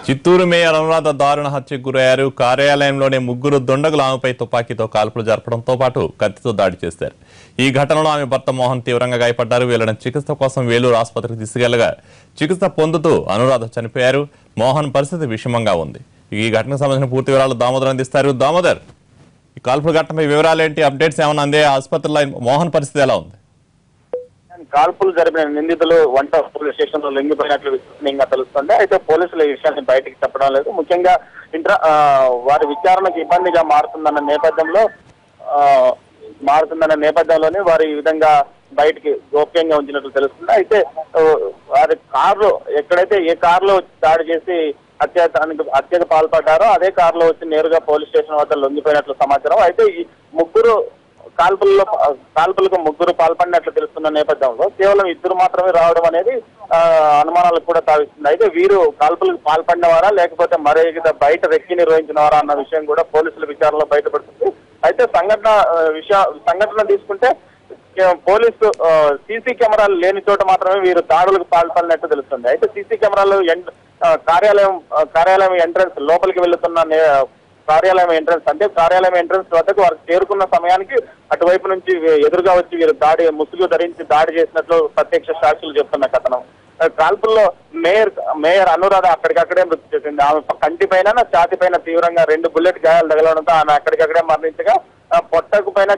Chittoor mayor Anuradha దారుణ హత్యకు గురయ్యారు. కార్యాలయంలోనే ముగ్గురు దుండగులు ఆమెపై తుపాకీతో కాల్పులు జరపడంతో పాటు కత్తితో దాడి చేశారు. ఈ ఘటనలో ఆమె భర్త మోహన్ తీవ్రంగా గాయపడ్డారు. వీళ్ళని చికిత్స కోసం వేలూరు ఆసుపత్రికి తీసుకెళ్లగా చికిత్స పొందుతూ అనురాధ చనిపోయారు. మోహన్ పరిస్థితి విషమంగా ఉంది. ఈ ఘటనకు సంబంధించిన పూర్తి వివరాలు దామోదర్ అందిస్తారు. దామోదర్, ఈ కాల్పుల ఘటనపై వివరాలు ఏంటి? అప్డేట్స్ ఏమైనా అందే? ఆసుపత్రిలో మోహన్ పరిస్థితి ఎలా ఉంది? కాల్పులు జరిపిన నిందితులు వంట పోలీస్ స్టేషన్ లో లొంగిపోయినట్లు విశ్వసనీయంగా తెలుస్తుంది. అయితే పోలీసులు ఈ విషయాన్ని బయటికి చెప్పడం లేదు. ముఖ్యంగా వారి విచారణకు ఇబ్బందిగా మారుతుందన్న నేపథ్యంలోనే వారు ఈ విధంగా బయటికి గోప్యంగా ఉంచినట్లు తెలుస్తుంది. అయితే వారి కారులో ఎక్కడైతే ఏ కారులో దాడి చేసి హత్యకు పాల్పడ్డారో అదే కారులో వచ్చి నేరుగా పోలీస్ స్టేషన్ వద్ద లొంగిపోయినట్లు సమాచారం. అయితే ఈ కాల్పులకు ముగ్గురు పాల్పడినట్లు తెలుస్తున్న నేపథ్యంలో కేవలం ఇద్దరు మాత్రమే రావడం అనేది అనుమానాలకు కూడా తావిస్తుంది. అయితే వీరు కాల్పులకు పాల్పడిన వారా లేకపోతే మరే బయట రెక్కి నిర్వహించిన వారా అన్న విషయం కూడా పోలీసుల విచారణలో బయటపడుతుంది. అయితే సంఘటన తీసుకుంటే పోలీసు సీసీ కెమెరాలు లేని చోట మాత్రమే వీరు దాడులకు పాల్పడినట్టు తెలుస్తుంది. అయితే సీసీ కెమెరాలు కార్యాలయం ఎంట్రన్స్ లోపలికి వెళ్తున్న కార్యాలయం ఎంట్రన్స్ వద్దకు వారు చేరుకున్న సమయానికి అటువైపు నుంచి ఎదురుగా వచ్చి వీరు ముసుగు ధరించి దాడి చేసినట్లు ప్రత్యక్ష సాక్షులు చెప్తున్న కథనం. కాల్పుల్లో మేయర్ అనురాధ అక్కడికక్కడే మృతి చెందింది. ఆమె కంటి పైన ఛాతి పైన తీవ్రంగా 2 బుల్లెట్ గాయాలు తగలడంతో ఆమె అక్కడికక్కడే మరణించగా పొట్టపైన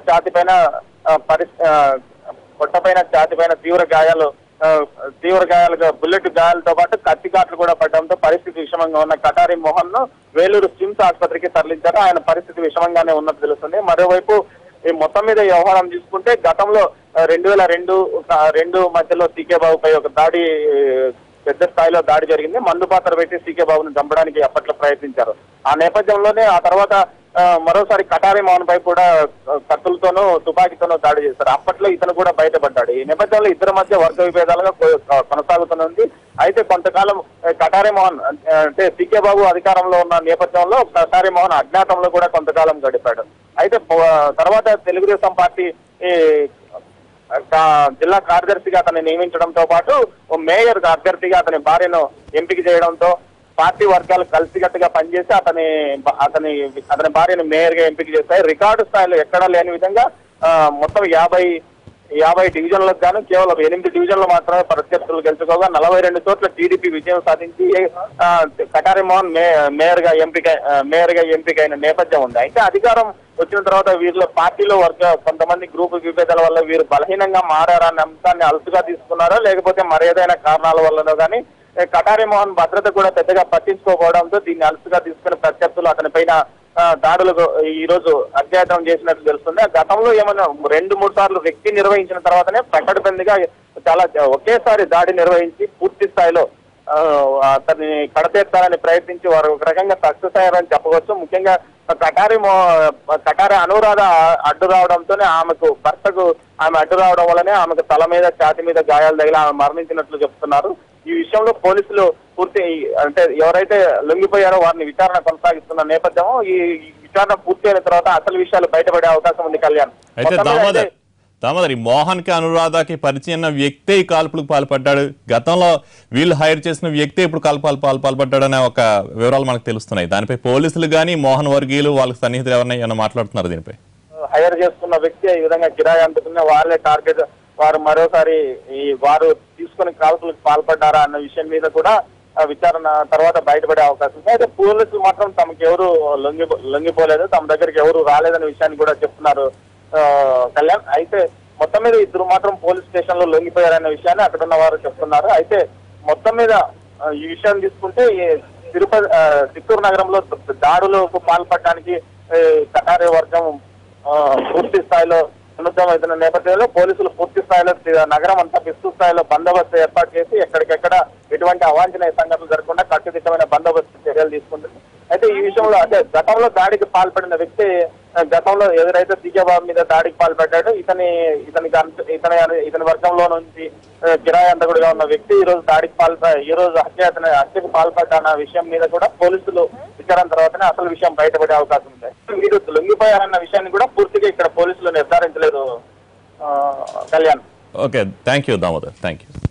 ఛాతి పైన తీవ్ర గాయాలుగా బుల్లెట్ గాయాలతో పాటు కత్తి ఘాట్లు కూడా పడడంతో పరిస్థితి విషమంగా ఉన్న కటారి మోహన్ ను వేలూరు స్విమ్స్ ఆసుపత్రికి తరలించారు. ఆయన పరిస్థితి విషమంగానే ఉన్నట్టు తెలుస్తుంది. మరోవైపు ఈ మొత్తం మీద వ్యవహారం తీసుకుంటే గతంలో 2002 మధ్యలో సీకే బాబుపై ఒక పెద్ద స్థాయిలో దాడి జరిగింది. మందు పాత్ర పెట్టి సీకే బాబును చంపడానికి అప్పట్లో ప్రయత్నించారు. ఆ నేపథ్యంలోనే ఆ తర్వాత మరోసారి కటారి మోహన్ పై కూడా కత్తులతోనూ తుపాకీతోనూ దాడి చేశారు. అప్పట్లో ఇతను కూడా బయటపడ్డాడు. ఈ నేపథ్యంలో ఇద్దరి మధ్య వర్గ విభేదాలుగా కొనసాగుతున్నది. అయితే కొంతకాలం కటారి మోహన్ అంటే సీకే బాబు అధికారంలో ఉన్న నేపథ్యంలో కటారి మోహన్ అజ్ఞాతంలో కూడా కొంతకాలం గడిపాడు. అయితే తర్వాత తెలుగుదేశం పార్టీ జిల్లా కార్యదర్శిగా అతన్ని నియమించడంతో పాటు మేయర్ అభ్యర్థిగా అతని భార్యను ఎంపిక చేయడంతో పార్టీ వర్గాలు కలిసికట్టుగా పనిచేసి అతని భార్యను మేయర్ గా ఎంపిక చేస్తాయి. రికార్డు స్థాయిలో ఎక్కడా లేని విధంగా మొత్తం 50 డివిజన్లకు గాను కేవలం 8 డివిజన్లు మాత్రమే ప్రత్యర్థులు గెలుచుకోగా 42 చోట్ల టీడీపీ విజయం సాధించి కటారి మోహన్ మేయర్ గా ఎంపికైన నేపథ్యం ఉంది. అయితే అధికారం వచ్చిన తర్వాత వీరిలో పార్టీలో కొంతమంది గ్రూప్ విభేదాల వల్ల వీరు బలహీనంగా మారారన్న అంశాన్ని అలసుగా తీసుకున్నారో లేకపోతే మరేదైనా కారణాల వల్లనో కానీ కటారి మోహన్ భద్రత కూడా పెద్దగా పట్టించుకోకపోవడంతో దీన్ని అలసుగా తీసుకుని ప్రత్యర్థులు అతని పైన దాడులకు ఈ రోజు అత్యాచారం చేసినట్లు తెలుస్తుంది. గతంలో ఏమైనా 2-3 సార్లు వ్యక్తి నిర్వహించిన తర్వాతనే ప్రకటబందిగా ఒకేసారి దాడి నిర్వహించి పూర్తి స్థాయిలో అతన్ని కడతీర్చాలని ప్రయత్నించి వారు ఒక రకంగా సక్సెస్ అయ్యారని చెప్పవచ్చు. ముఖ్యంగా కటారి అనురాధ అడ్డు రావడంతోనే ఆమె అడ్డు రావడం వల్లనే ఆమెకు తల మీద ఛాతి మీద గాయాలు తగిలి ఆమె మరణించినట్లు చెప్తున్నారు. ఈ విషయంలో పోలీసులు ఎవరైతే లొంగిపోయారో వారిని విచారణ కొనసాగిస్తున్న నేపథ్యం. ఈ విచారణ పూర్తి అయిన తర్వాత అసలు విషయాలు బయటపడే అవకాశం ఉంది. కళ్యాణ్, దామోదర్, మోహన్ కి అనురాధకి పరిచయం వ్యక్తే ఈ కాల్పులకు పాల్పడ్డాడు. గతంలో వీళ్ళు హైర్ చేసిన వ్యక్తే ఇప్పుడు పాల్పడ్డాడు అనే ఒక వివరాలు మనకు తెలుస్తున్నాయి. దానిపై పోలీసులు గానీ మోహన్ వర్గీయులు వాళ్ళకి సన్నిహితులు ఎవరైనా మాట్లాడుతున్నారు? దీనిపై హైర్ చేసుకున్న వ్యక్తి ఈ విధంగా కిరాయి అందుకున్న వాళ్ళే టార్గెట్, వారు మరోసారి వారు తీసుకుని కాల్పులకు పాల్పడ్డారా అన్న విషయం మీద కూడా విచారణ తర్వాత బయటపడే అవకాశం ఉంది. అయితే పోలీసులు మాత్రం తమకు ఎవరు లొంగిపోలేదు, తమ దగ్గరికి ఎవరు రాలేదనే విషయాన్ని కూడా చెప్తున్నారు కళ్యాణ్. అయితే మొత్తం మీద ఇద్దరు మాత్రం పోలీస్ స్టేషన్ లో లొంగిపోయారనే విషయాన్ని అక్కడ ఉన్న వారు చెప్తున్నారు. అయితే మొత్తం మీద ఈ విషయాన్ని తీసుకుంటే చిత్తూరు నగరంలో దాడులకు పాల్పడడానికి కటారి వర్గం పూర్తి స్థాయిలో సన్నద్ధమవుతున్న నేపథ్యంలో పోలీసులు పూర్తి స్థాయిలో నగరం అంతా విస్తృత స్థాయిలో బందోబస్తు ఏర్పాటు చేసి ఎక్కడికెక్కడ ఎటువంటి అవాంఛనీయ సంఘటనలు జరగకుండా కట్టుదిట్టమైన బందోబస్తు చర్యలు తీసుకుంటుంది. అయితే ఈ విషయంలో గతంలో దాడికి పాల్పడిన వ్యక్తి గతంలో ఎవరైతే సీకే బాబు మీద దాడికి పాల్పడ్డాడో ఇతని వర్గంలో నుంచి కిరాయి అంతకుడిగా ఉన్న వ్యక్తి ఈ రోజు హత్యకు పాల్పడ్డాన్న విషయం మీద కూడా పోలీసులు విచారణ తర్వాతనే అసలు విషయం బయటపడే అవకాశం ఉంది. వీరు లొంగిపోయారన్న విషయాన్ని కూడా పూర్తిగా ఇక్కడ పోలీసులు నిర్ధారించలేదు. Kalyan, okay, thank you Damodar, thank you.